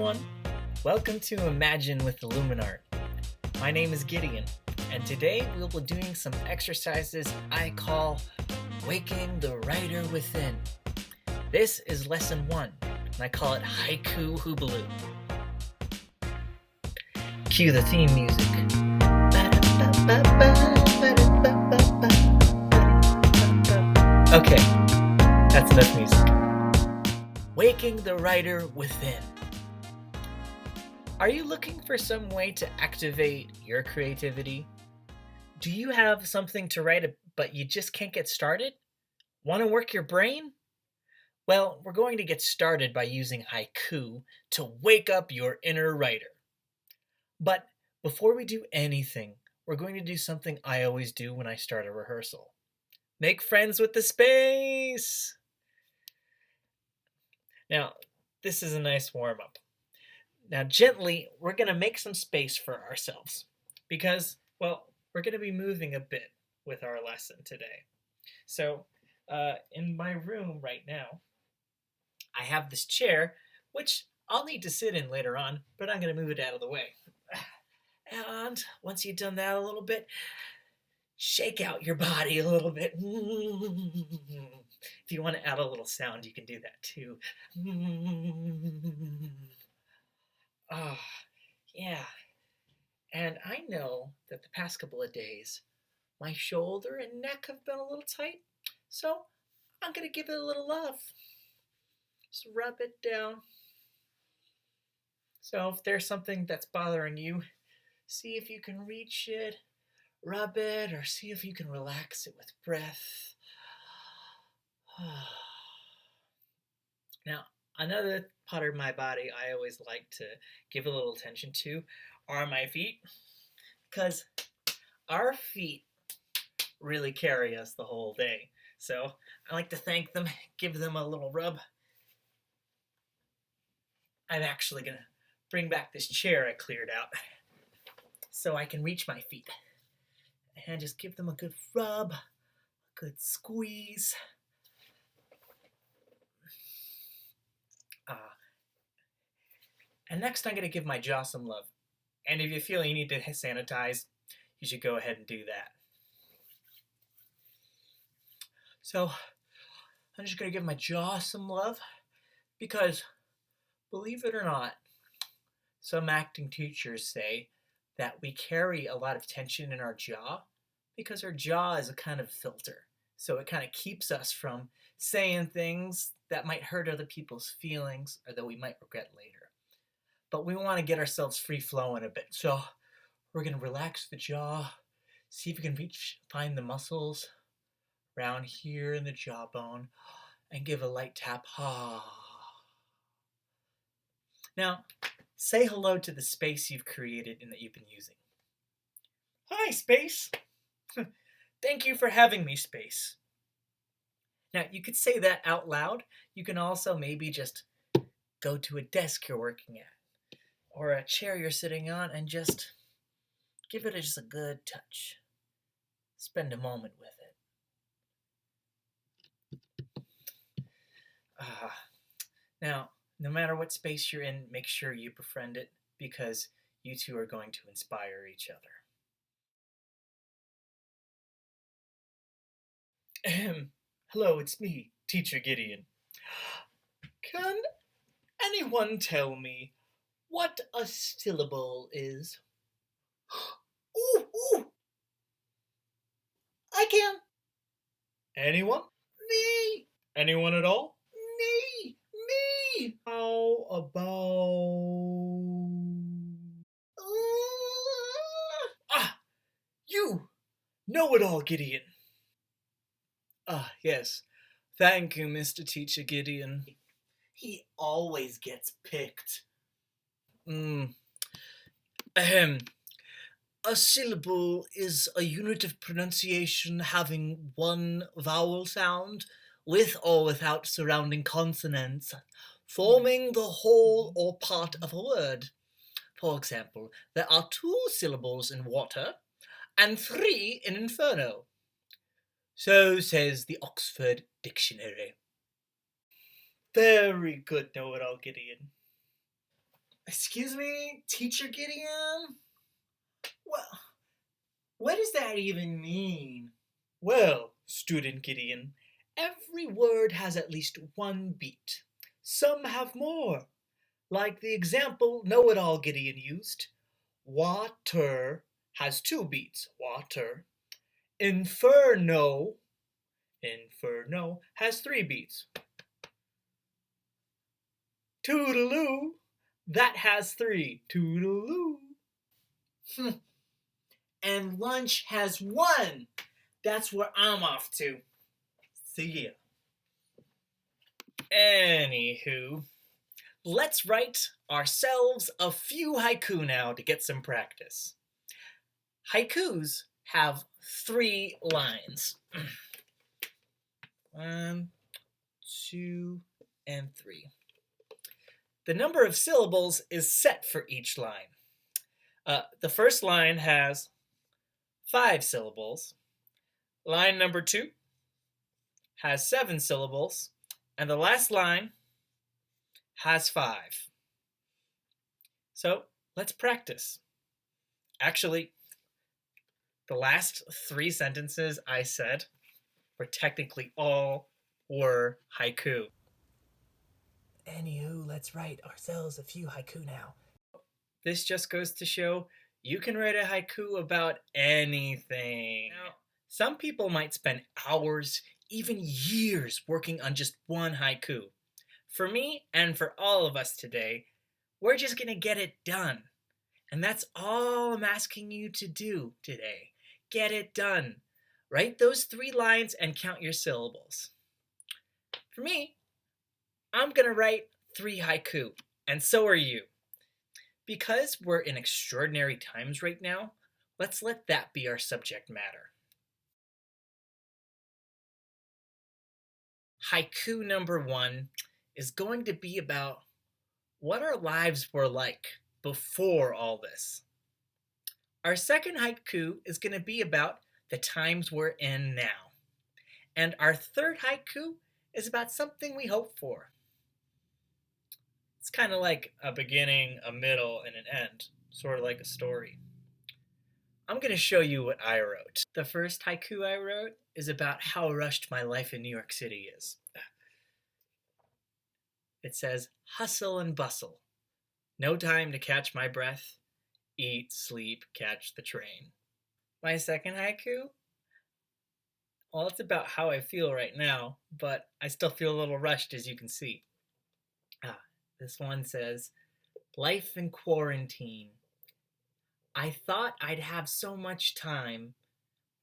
everyone. Welcome to Imagine with IlluminArt. My name is Gideon, and today we'll be doing some exercises I call Waking the Writer Within. This is lesson 1, and I call it Haiku Hoobaloo. Cue the theme music. Okay, that's enough music. Waking the Writer Within. Are you looking for some way to activate your creativity? Do you have something to write but you just can't get started? Want to work your brain? Well, we're going to get started by using haiku to wake up your inner writer. But before we do anything, we're going to do something I always do when I start a rehearsal. Make friends with the space! Now, this is a nice warm-up. Now, gently, we're going to make some space for ourselves because, well, we're going to be moving a bit with our lesson today. So, in my room right now, I have this chair, which I'll need to sit in later on, but I'm going to move it out of the way. And once you've done that a little bit, shake out your body a little bit. If you want to add a little sound, you can do that too. Ah, yeah. And I know that the past couple of days, my shoulder and neck have been a little tight, so I'm going to give it a little love. Just rub it down. So if there's something that's bothering you, see if you can reach it, rub it, or see if you can relax it with breath. Now, another part of my body I always like to give a little attention to are my feet, because our feet really carry us the whole day. So I like to thank them, give them a little rub. I'm actually going to bring back this chair I cleared out so I can reach my feet and just give them a good rub, a good squeeze. And next I'm going to give my jaw some love. And if you feel you need to sanitize, you should go ahead and do that. So I'm just going to give my jaw some love because, believe it or not, some acting teachers say that we carry a lot of tension in our jaw because our jaw is a kind of filter. So it kind of keeps us from saying things that might hurt other people's feelings or that we might regret later. But we want to get ourselves free-flowing a bit. So we're going to relax the jaw, see if we can find the muscles around here in the jawbone, and give a light tap. Now, say hello to the space you've created and that you've been using. Hi, space. Thank you for having me, space. Now, you could say that out loud. You can also maybe just go to a desk you're working at or a chair you're sitting on and just give it just a good touch. Spend a moment with it. Now, no matter what space you're in, make sure you befriend it because you two are going to inspire each other. Hello, it's me, Teacher Gideon. Can anyone tell me what a syllable is? Ooh! I can. Anyone? Me! Anyone at all? Me! How about... You! Know-it-all, Gideon. Yes. Thank you, Mr. Teacher Gideon. He always gets picked. A syllable is a unit of pronunciation having one vowel sound with or without surrounding consonants, forming the whole or part of a word. For example, there are 2 syllables in water and 3 in inferno. So says the Oxford Dictionary. Very good, know-it-all, Gideon. Excuse me, Teacher Gideon? What does that even mean? Well, Student Gideon, every word has at least one beat. Some have more. Like the example Know-It-All Gideon used. Water has 2 beats. Water. Inferno has 3 beats. Toodaloo, that has 3. Toodaloo. And lunch has 1. That's where I'm off to. See ya. Anywho, let's write ourselves a few haiku now to get some practice. Haikus have 3 lines. 1, 2, and 3. The number of syllables is set for each line. The first line has 5 syllables. Line number 2 has 7 syllables. And the last line has 5. So let's practice. Actually, the last 3 sentences I said were technically all were haiku. Anywho, let's write ourselves a few haiku now. This just goes to show you can write a haiku about anything. Now, some people might spend hours, even years, working on just one haiku. For me, and for all of us today, we're just going to get it done. And that's all I'm asking you to do today. Get it done. Write those 3 lines and count your syllables. For me, I'm going to write 3 haiku, and so are you. Because we're in extraordinary times right now, let's let that be our subject matter. Haiku number 1 is going to be about what our lives were like before all this. Our second haiku is going to be about the times we're in now. And our third haiku is about something we hope for. It's kind of like a beginning, a middle, and an end, sort of like a story. I'm going to show you what I wrote. The first haiku I wrote is about how rushed my life in New York City is. It says, hustle and bustle. No time to catch my breath. Eat, sleep, catch the train. My second haiku? Well, it's about how I feel right now, but I still feel a little rushed, as you can see. This one says, life in quarantine. I thought I'd have so much time.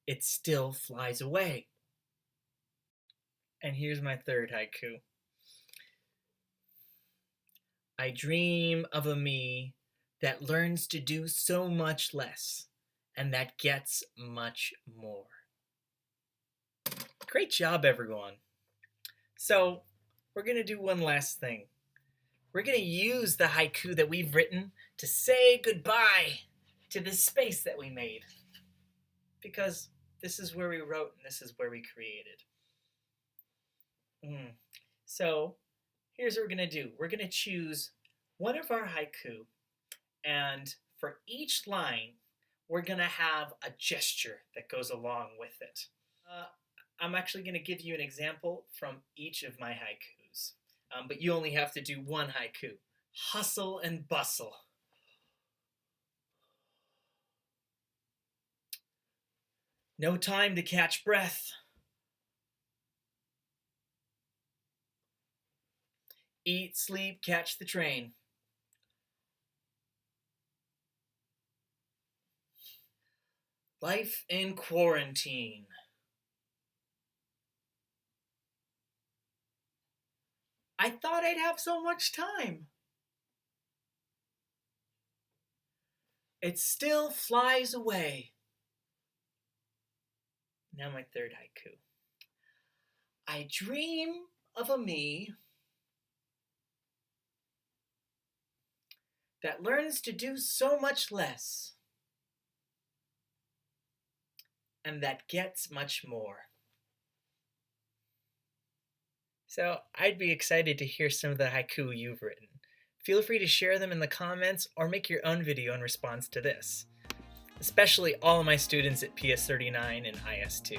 It still flies away. And here's my third haiku. I dream of a me that learns to do so much less and that gets much more. Great job, everyone. So, we're going to do one last thing. We're going to use the haiku that we've written to say goodbye to this space that we made. Because this is where we wrote and this is where we created. So, here's what we're going to do. We're going to choose one of our haiku, and for each line, we're going to have a gesture that goes along with it. I'm actually going to give you an example from each of my haikus, but you only have to do one haiku. Hustle and bustle. No time to catch breath. Eat, sleep, catch the train. Life in quarantine. I thought I'd have so much time. It still flies away. Now my third haiku. I dream of a me that learns to do so much less and that gets much more. So I'd be excited to hear some of the haiku you've written. Feel free to share them in the comments or make your own video in response to this, especially all of my students at PS39 and IS2.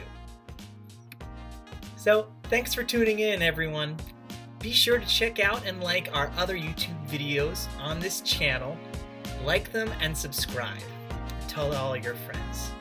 So, thanks for tuning in, everyone. Be sure to check out and like our other YouTube videos on this channel. Like them and subscribe. Tell all your friends.